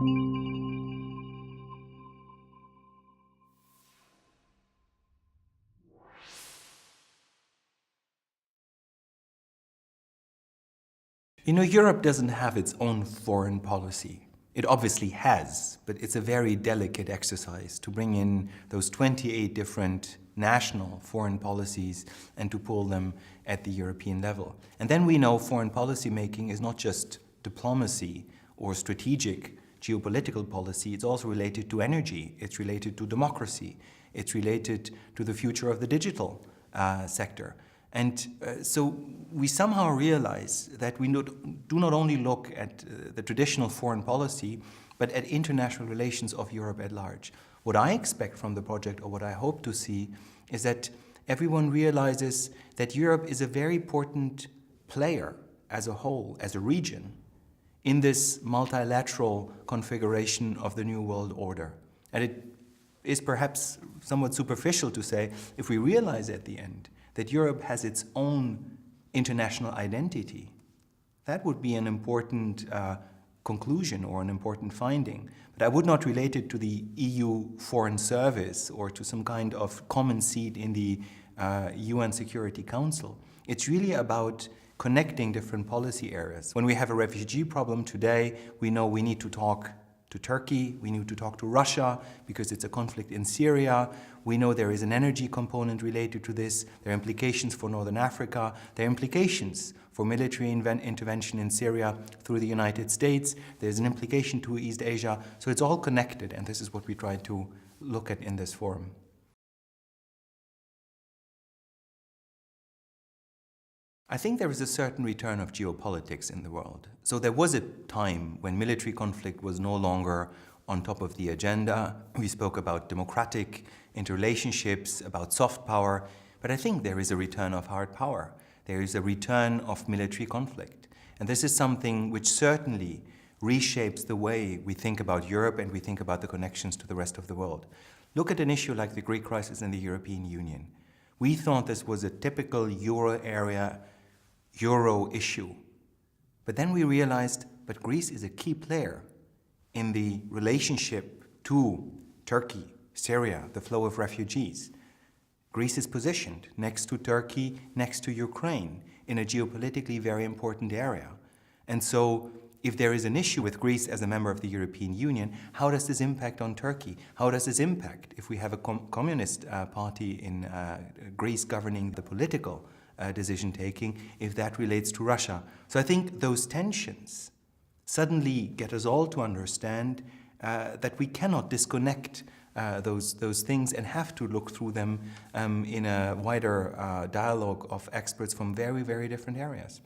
You know, Europe doesn't have its own foreign policy. It obviously has, but it's a very delicate exercise to bring in those 28 different national foreign policies and to pull them at the European level. And then we know foreign policy making is not just diplomacy or strategic geopolitical policy, it's also related to energy, it's related to democracy, it's related to the future of the digital sector. And so we somehow realize that we do not only look at the traditional foreign policy, but at international relations of Europe at large. What I expect from the project, or what I hope to see, is that everyone realizes that Europe is a very important player as a whole, as a region, in this multilateral configuration of the New World Order. And it is perhaps somewhat superficial to say, if we realize at the end that Europe has its own international identity, that would be an important conclusion or an important finding. But I would not relate it to the EU Foreign Service or to some kind of common seat in the UN Security Council. It's really about connecting different policy areas. When we have a refugee problem today, we know we need to talk to Turkey, we need to talk to Russia because it's a conflict in Syria. We know there is an energy component related to this. There are implications for Northern Africa. There are implications for military intervention in Syria through the United States. There's an implication to East Asia. So it's all connected, and this is what we try to look at in this forum. I think there is a certain return of geopolitics in the world. So there was a time when military conflict was no longer on top of the agenda. We spoke about democratic interrelationships, about soft power, but I think there is a return of hard power. There is a return of military conflict. And this is something which certainly reshapes the way we think about Europe and we think about the connections to the rest of the world. Look at an issue like the Greek crisis in the European Union. We thought this was a typical Euro area Euro issue. But then we realized, but Greece is a key player in the relationship to Turkey, Syria, the flow of refugees. Greece is positioned next to Turkey, next to Ukraine, in a geopolitically very important area. And so if there is an issue with Greece as a member of the European Union, how does this impact on Turkey? How does this impact if we have a communist party in Greece governing the political decision-taking, if that relates to Russia? So I think those tensions suddenly get us all to understand that we cannot disconnect those things and have to look through them in a wider dialogue of experts from very, very different areas.